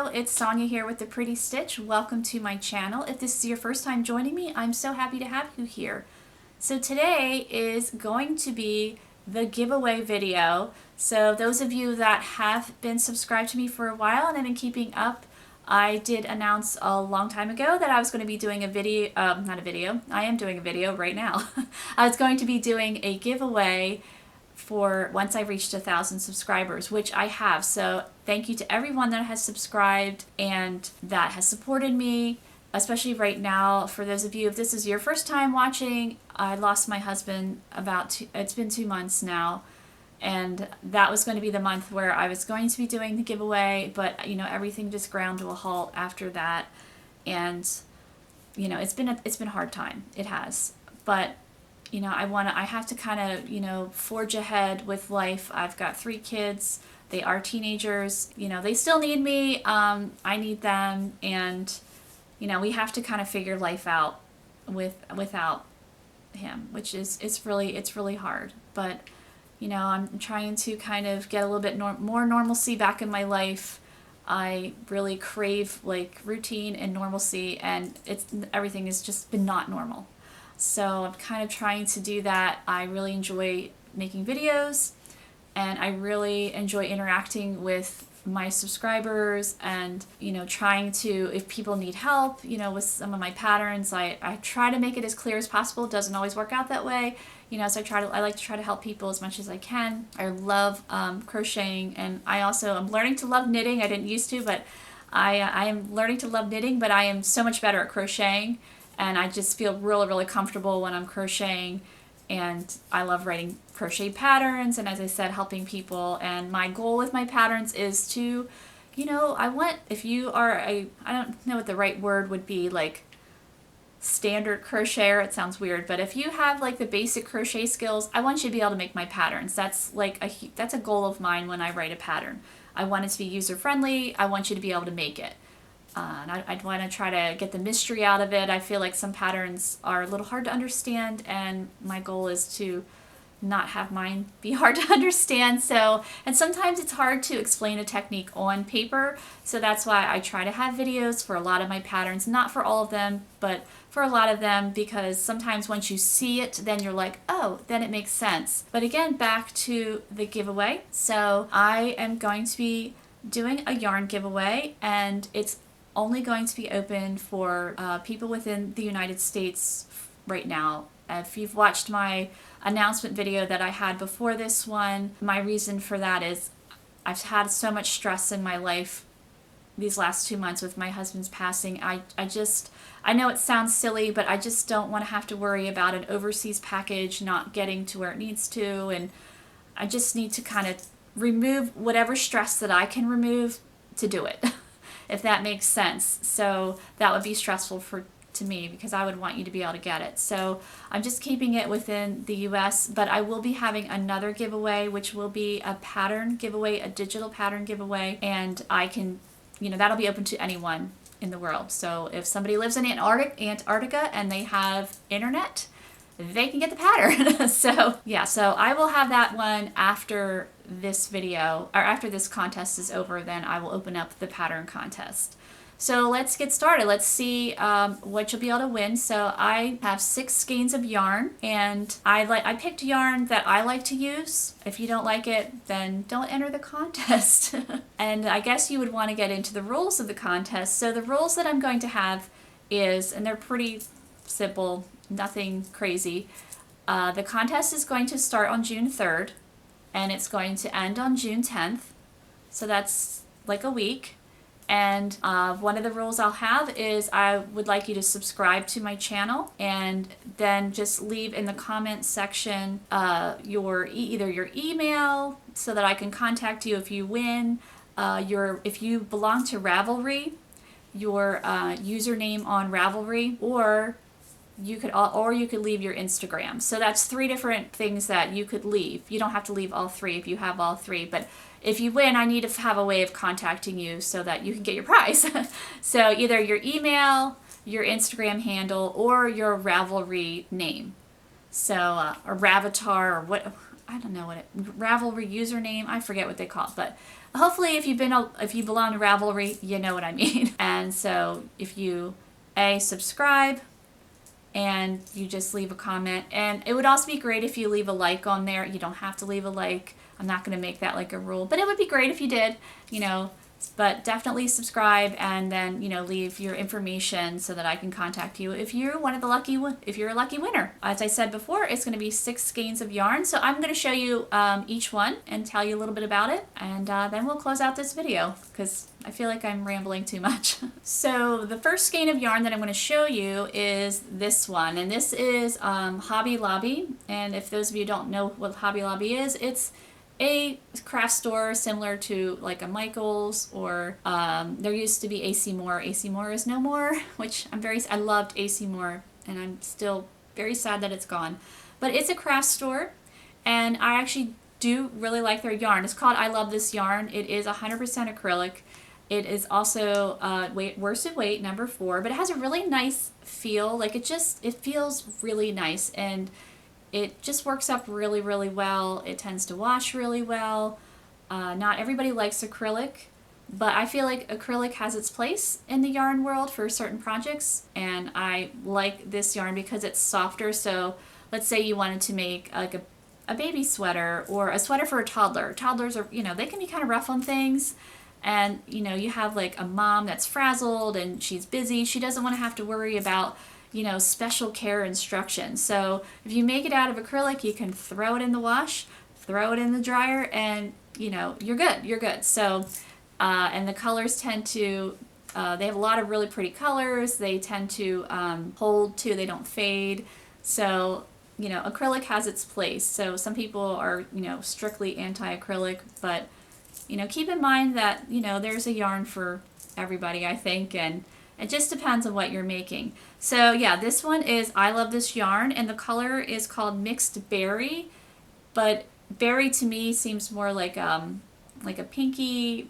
Hello, it's Sonia here with The Pretty Stitch. Welcome to my channel. If this is your first time joining me, I'm so happy to have you here. So today is going to be the giveaway video. So those of you that have been subscribed to me for a while and have been keeping up, I did announce a long time ago that I was going to be doing a video, I am doing a video right now. I was going to be doing a giveaway for once I reached 1,000 subscribers, which I have. So thank you to everyone that has subscribed and that has supported me, especially right now. For those of you, if this is your first time watching, I lost my husband it's been 2 months now, and that was going to be the month where I was going to be doing the giveaway, but you know, everything just ground to a halt after that. And you know, it's been a hard time. It has. But you know, I have to kind of, you know, forge ahead with life. I've got 3 kids. They are teenagers. You know, they still need me. I need them. And, you know, we have to kind of figure life out without him, which is, it's really hard. But, you know, I'm trying to kind of get a little bit more normalcy back in my life. I really crave like routine and normalcy, and everything has just been not normal. So I'm kind of trying to do that. I really enjoy making videos, and I really enjoy interacting with my subscribers, and you know, trying to, if people need help, you know, with some of my patterns, I try to make it as clear as possible. It doesn't always work out that way, you know, so I like to try to help people as much as I can. I love crocheting, and I'm learning to love knitting. I didn't used to, but I am learning to love knitting, but I am so much better at crocheting. And I just feel really comfortable when I'm crocheting, and I love writing crochet patterns, and as I said, helping people. And my goal with my patterns is to, you know, if you are I don't know what the right word would be, like standard crocheter, it sounds weird, but if you have like the basic crochet skills, I want you to be able to make my patterns. That's a goal of mine when I write a pattern. I want it to be user friendly. I want you to be able to make it. And I'd want to try to get the mystery out of it. I feel like some patterns are a little hard to understand, and my goal is to not have mine be hard to understand. So, and sometimes it's hard to explain a technique on paper, so that's why I try to have videos for a lot of my patterns, not for all of them, but for a lot of them, because sometimes once you see it, then you're like, oh, then it makes sense. But again, back to the giveaway. So I am going to be doing a yarn giveaway, and it's only going to be open for people within the United States right now. If you've watched my announcement video that I had before this one, my reason for that is I've had so much stress in my life these last 2 months with my husband's passing. I know it sounds silly, but I just don't want to have to worry about an overseas package not getting to where it needs to, and I just need to kind of remove whatever stress that I can remove to do it. If that makes sense. So that would be stressful to me, because I would want you to be able to get it. So I'm just keeping it within the US, but I will be having another giveaway, which will be a pattern giveaway, a digital pattern giveaway, and I can, you know, that'll be open to anyone in the world. So if somebody lives in Antarctica and they have internet, they can get the pattern. So yeah, so I will have that one after this video, or after this contest is over. Then I will open up the pattern contest. So let's get started. Let's see what you'll be able to win. So I have 6 skeins of yarn, and I picked yarn that I like to use. If you don't like it, then don't enter the contest. And I guess you would want to get into the rules of the contest. So the rules that I'm going to have is, and they're pretty simple, nothing crazy. The contest is going to start on June 3rd, and it's going to end on June 10th. So that's like a week. And one of the rules I'll have is I would like you to subscribe to my channel, and then just leave in the comment section either your email so that I can contact you if you win, if you belong to Ravelry, your username on Ravelry, or you could leave your Instagram. So that's 3 different things that you could leave. You don't have to leave all 3 if you have all 3, but if you win, I need to have a way of contacting you so that you can get your prize. So either your email, your Instagram handle, or your Ravelry name. So, or Ravatar, or what, I don't know what it, Ravelry username, I forget what they call it, but hopefully if you belong to Ravelry, you know what I mean. And so if you subscribe and you just leave a comment, and it would also be great if you leave a like on there. You don't have to leave a like. I'm not going to make that like a rule, but it would be great if you did, you know. But definitely subscribe, and then, you know, leave your information so that I can contact you if you're if you're a lucky winner. As I said before, it's going to be 6 skeins of yarn. So I'm going to show you each one and tell you a little bit about it, and then we'll close out this video because I feel like I'm rambling too much. So the first skein of yarn that I'm going to show you is this one, and this is Hobby Lobby. And if those of you don't know what Hobby Lobby is, it's a craft store similar to like a Michael's, or there used to be AC Moore. AC Moore is no more, which I loved AC Moore, and I'm still very sad that it's gone. But it's a craft store, and I actually do really like their yarn. It's called I Love This Yarn. It is 100% acrylic. It is also worsted weight number 4, but it has a really nice feel. Like it feels really nice, and it just works up really, really well. It tends to wash really well. Not everybody likes acrylic, but I feel like acrylic has its place in the yarn world for certain projects, and I like this yarn because it's softer. So let's say you wanted to make like a baby sweater or a sweater for a toddler. Toddlers are, you know, they can be kind of rough on things, and, you know, you have like a mom that's frazzled and she's busy. She doesn't want to have to worry about, you know, special care instructions. So if you make it out of acrylic, you can throw it in the wash, throw it in the dryer, and, you know, you're good. So and the colors tend to they have a lot of really pretty colors. They tend to hold too, they don't fade. So, you know, acrylic has its place. So some people are, you know, strictly anti-acrylic, but, you know, keep in mind that, you know, there's a yarn for everybody, I think, and it just depends on what you're making. So yeah, this one is I Love This Yarn, and the color is called Mixed Berry, but berry to me seems more like a pinky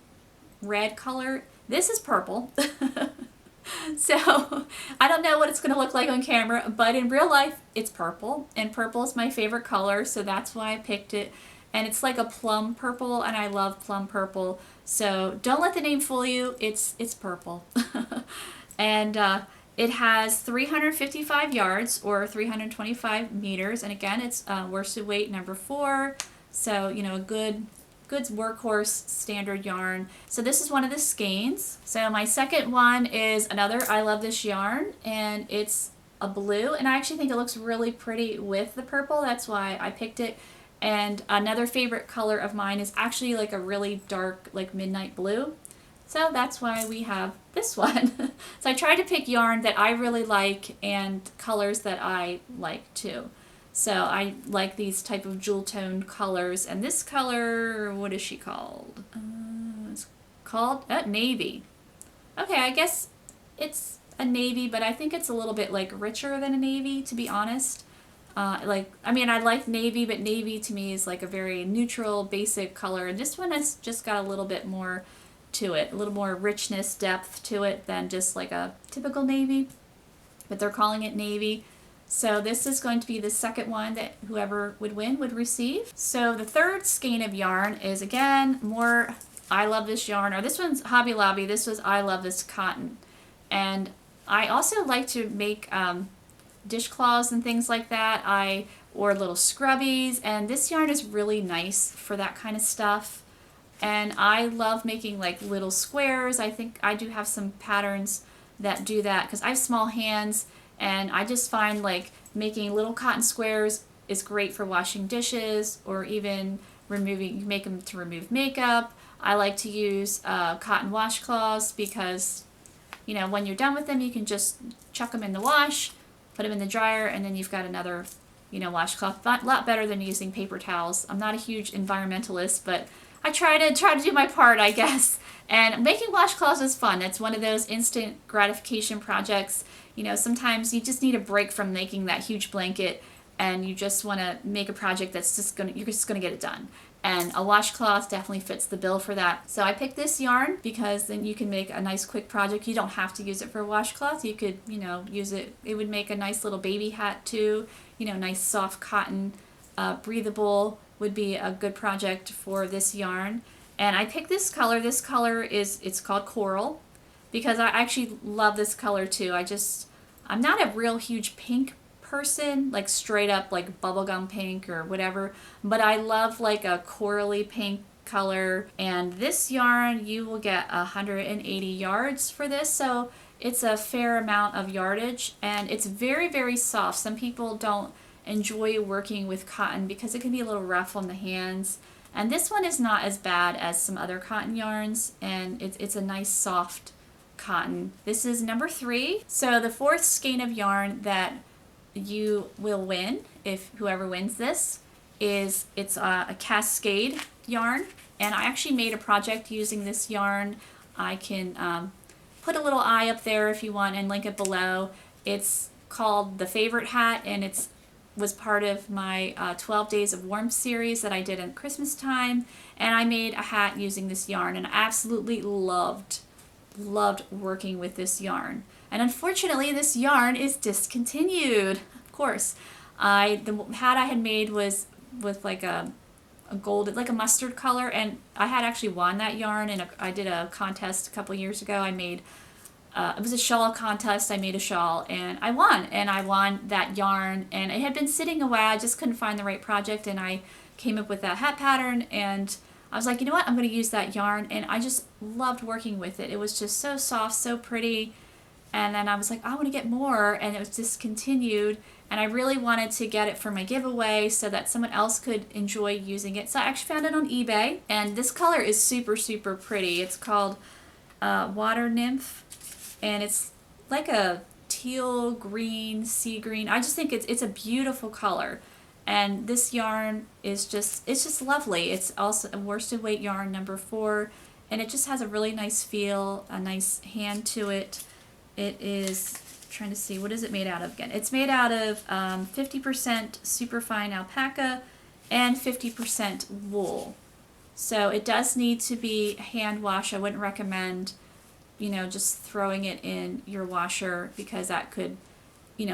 red color. This is purple. So I don't know what it's going to look like on camera, but in real life it's purple, and purple is my favorite color, so that's why I picked it. And it's like a plum purple, and I love plum purple. So don't let the name fool you. It's purple. And it has 355 yards or 325 meters. And again, it's worsted weight number 4. So, you know, a good workhorse standard yarn. So this is one of the skeins. So my second one is another I Love This Yarn, and it's a blue, and I actually think it looks really pretty with the purple. That's why I picked it. And another favorite color of mine is actually like a really dark, like midnight blue. So that's why we have this one. So I tried to pick yarn that I really like and colors that I like too. So I like these type of jewel tone colors. And this color, what is she called? It's called navy. Okay, I guess it's a navy, but I think it's a little bit like richer than a navy, to be honest. I like navy, but navy to me is like a very neutral, basic color. And this one has just got a little bit more to it, a little more richness, depth to it than just like a typical navy. But they're calling it navy. So this is going to be the second one that whoever would win would receive. So the third skein of yarn is, again, more I Love This Yarn, or this one's Hobby Lobby. This was I Love This Cotton. And I also like to make dishcloths and things like that, or little scrubbies, and this yarn is really nice for that kind of stuff. And I love making like little squares. I think I do have some patterns that do that because I have small hands, and I just find like making little cotton squares is great for washing dishes, or even removing, you make them to remove makeup. I like to use cotton washcloths because, you know, when you're done with them, you can just chuck them in the wash, put them in the dryer, and then you've got another, you know, washcloth. A lot better than using paper towels. I'm not a huge environmentalist, but I try to do my part, I guess. And making washcloths is fun. It's one of those instant gratification projects. You know, sometimes you just need a break from making that huge blanket, and you just want to make a project that's you're just gonna get it done. And a washcloth definitely fits the bill for that. So I picked this yarn because then you can make a nice quick project. You don't have to use it for a washcloth. You could, you know, use it. It would make a nice little baby hat too. You know, nice soft cotton, breathable, would be a good project for this yarn. And I picked this color. This color it's called Coral, because I actually love this color too. I'm not a real huge pink person, like straight up like bubblegum pink or whatever, but I love like a corally pink color. And this yarn, you will get 180 yards for this, so it's a fair amount of yardage, and it's very, very soft. Some people don't enjoy working with cotton because it can be a little rough on the hands, and this one is not as bad as some other cotton yarns, and it's a nice soft cotton. This is number 3. So the 4th skein of yarn that you will win, if whoever wins this, it's a Cascade yarn, and I actually made a project using this yarn. I can put a little eye up there if you want and link it below. It's called the Favorite Hat, and was part of my 12 Days of Warmth series that I did in Christmas time, and I made a hat using this yarn, and I absolutely loved working with this yarn. And unfortunately, this yarn is discontinued. Of course, the hat I had made was with like a gold, like a mustard color, and I had actually won that yarn, and I did a contest a couple years ago. I made it was a shawl contest. I made a shawl and I won that yarn, and it had been sitting away. I just couldn't find the right project, and I came up with that hat pattern, and I was like, you know what, I'm going to use that yarn, and I just loved working with it. It was just so soft, so pretty, and then I was like, I want to get more, and it was discontinued, and I really wanted to get it for my giveaway so that someone else could enjoy using it. So I actually found it on eBay, and this color is super, super pretty. It's called Water Nymph, and it's like a teal green, sea green. I just think it's a beautiful color. And this yarn is it's just lovely. It's also a worsted weight yarn number 4, and it just has a really nice feel, a nice hand to it. It is, trying to see, what is it made out of again? It's made out of 50% superfine alpaca and 50% wool. So it does need to be hand washed. I wouldn't recommend, just throwing it in your washer, because that could,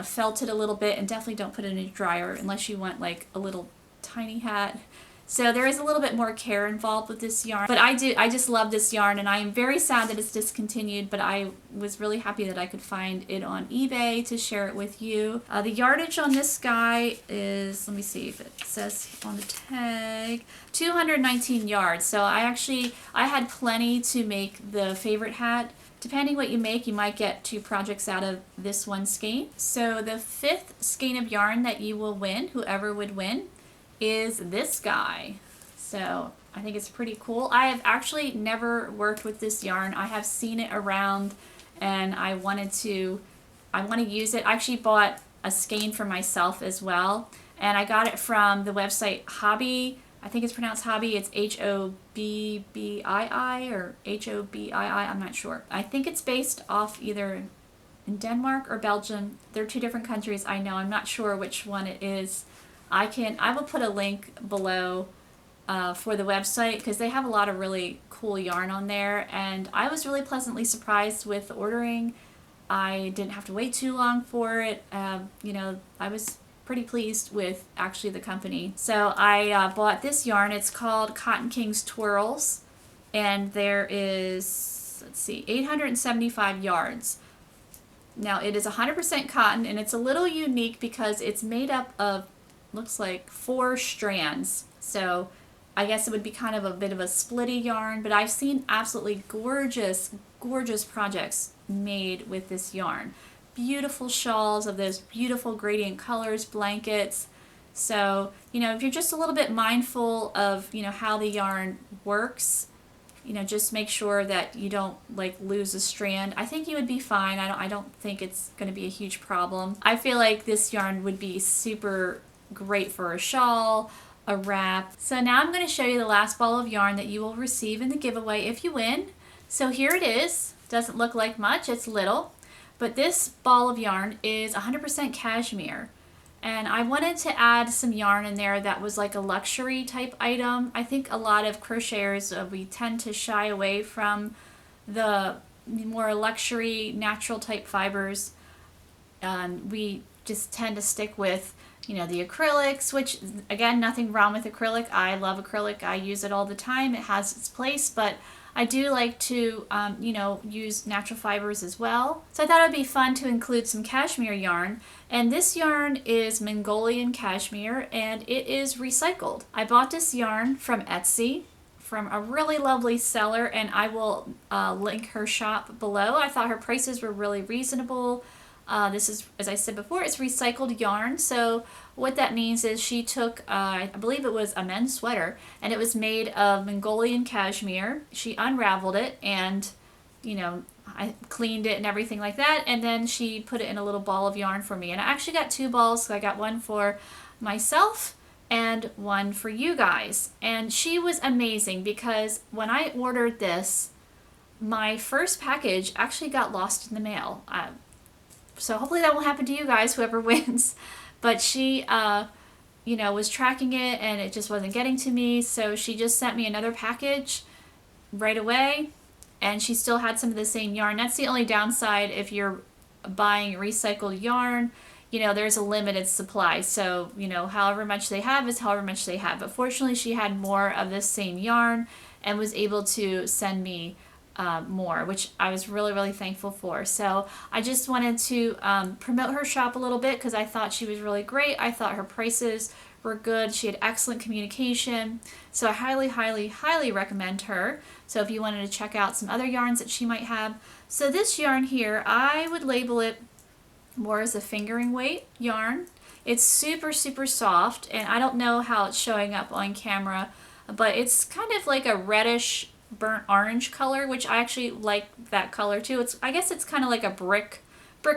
felt it a little bit, and definitely don't put it in a dryer unless you want like a little tiny hat. So there is a little bit more care involved with this yarn, but I just love this yarn, and I am very sad that it's discontinued, but I was really happy that I could find it on eBay to share it with you. The yardage on this guy is, let me see if it says on the tag, 219 yards. So I had plenty to make the favorite hat. Depending what you make, you might get 2 projects out of this one skein. So the 5th skein of yarn that you will win, whoever would win, is this guy. So I think it's pretty cool. I have actually never worked with this yarn. I have seen it around, and I want to use it. I actually bought a skein for myself as well, and I got it from the website Hobby. I think it's pronounced Hobby. It's Hobbii or Hobbii. I'm not sure. I think it's based off either in Denmark or Belgium. They're 2 different countries. I know. I'm not sure which one it is. I will put a link below for the website, because they have a lot of really cool yarn on there, and I was really pleasantly surprised with ordering. I didn't have to wait too long for it. I was pretty pleased with actually the company. So I bought this yarn. It's called Cotton King's Twirls, and there is, 875 yards. Now it is 100% cotton, and it's a little unique because it's made up of, looks like 4 strands. So I guess it would be kind of a bit of a splitty yarn, but I've seen absolutely gorgeous, gorgeous projects made with this yarn. Beautiful shawls of those beautiful gradient colors, blankets. So, if you're just a little bit mindful of, how the yarn works, just make sure that you don't lose a strand. I think you would be fine. I don't think it's going to be a huge problem. I feel like this yarn would be super great for a shawl, a wrap. So now I'm going to show you the last ball of yarn that you will receive in the giveaway if you win. So here it is. Doesn't look like much. It's little. But this ball of yarn is 100% cashmere. And I wanted to add some yarn in there that was like a luxury type item. I think a lot of crocheters, we tend to shy away from the more luxury natural type fibers. We just tend to stick with, you know, the acrylics, which again, nothing wrong with acrylic. I love acrylic. I use it all the time. It has its place, but I do like to, you know, use natural fibers as well. So I thought it would be fun to include some cashmere yarn. And this yarn is Mongolian cashmere, and it is recycled. I bought this yarn from Etsy, from a really lovely seller, and I will link her shop below. I thought her prices were really reasonable. This is, as I said before, it's recycled yarn. So what that means is she took, I believe it was a men's sweater, and it was made of Mongolian cashmere. She unraveled it and, you know, I cleaned it and everything like that, and then she put it in a little ball of yarn for me. And I actually got 2 balls, so I got one for myself and one for you guys. And she was amazing because when I ordered this, my first package actually got lost in the mail. So hopefully that won't happen to you guys, whoever wins. But she, you know, was tracking it and it just wasn't getting to me. So she just sent me another package right away. And she still had some of the same yarn. That's the only downside if you're buying recycled yarn. You know, there's a limited supply. So, you know, however much they have is however much they have. But fortunately, she had more of this same yarn and was able to send me more, which I was really, really thankful for. So I just wanted to promote her shop a little bit because I thought she was really great. I thought her prices were good. She had excellent communication. So I highly, highly, highly recommend her. So if you wanted to check out some other yarns that she might have. So this yarn here, I would label it more as a fingering weight yarn. It's super, super soft, and I don't know how it's showing up on camera, but it's kind of like a reddish burnt orange color, which I actually like that color too. I guess it's kind of like a brick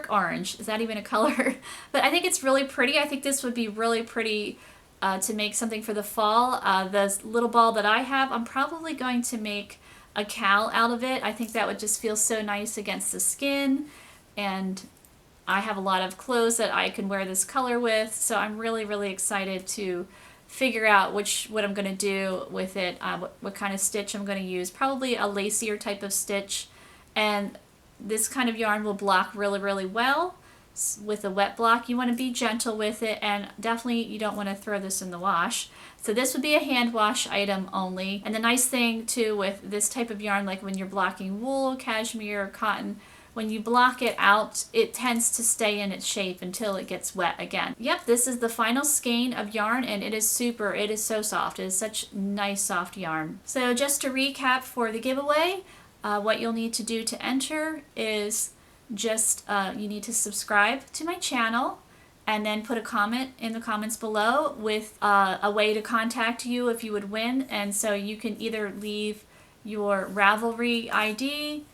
orange. Is that even a color? But I think it's really pretty. I think this would be really pretty to make something for the fall. The little ball that I have, I'm probably going to make a cowl out of it. I think that would just feel so nice against the skin, and I have a lot of clothes that I can wear this color with, so I'm really, really excited to figure out what I'm going to do with it, what kind of stitch I'm going to use. Probably a lacier type of stitch, and this kind of yarn will block really, really well with a wet block. You want to be gentle with it, and definitely you don't want to throw this in the wash. So this would be a hand wash item only. And the nice thing too with this type of yarn, like when you're blocking wool, cashmere, or cotton, when you block it out, it tends to stay in its shape until it gets wet again. Yep, this is the final skein of yarn, and it is so soft. It is such nice soft yarn. So just to recap for the giveaway, what you'll need to do to enter is just, you need to subscribe to my channel and then put a comment in the comments below with a way to contact you if you would win. And so you can either leave your Ravelry ID,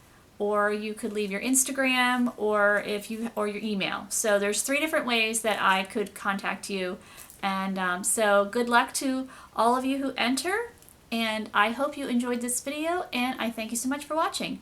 or you could leave your Instagram, or your email. So there's 3 different ways that I could contact you. And so good luck to all of you who enter, and I hope you enjoyed this video, and I thank you so much for watching.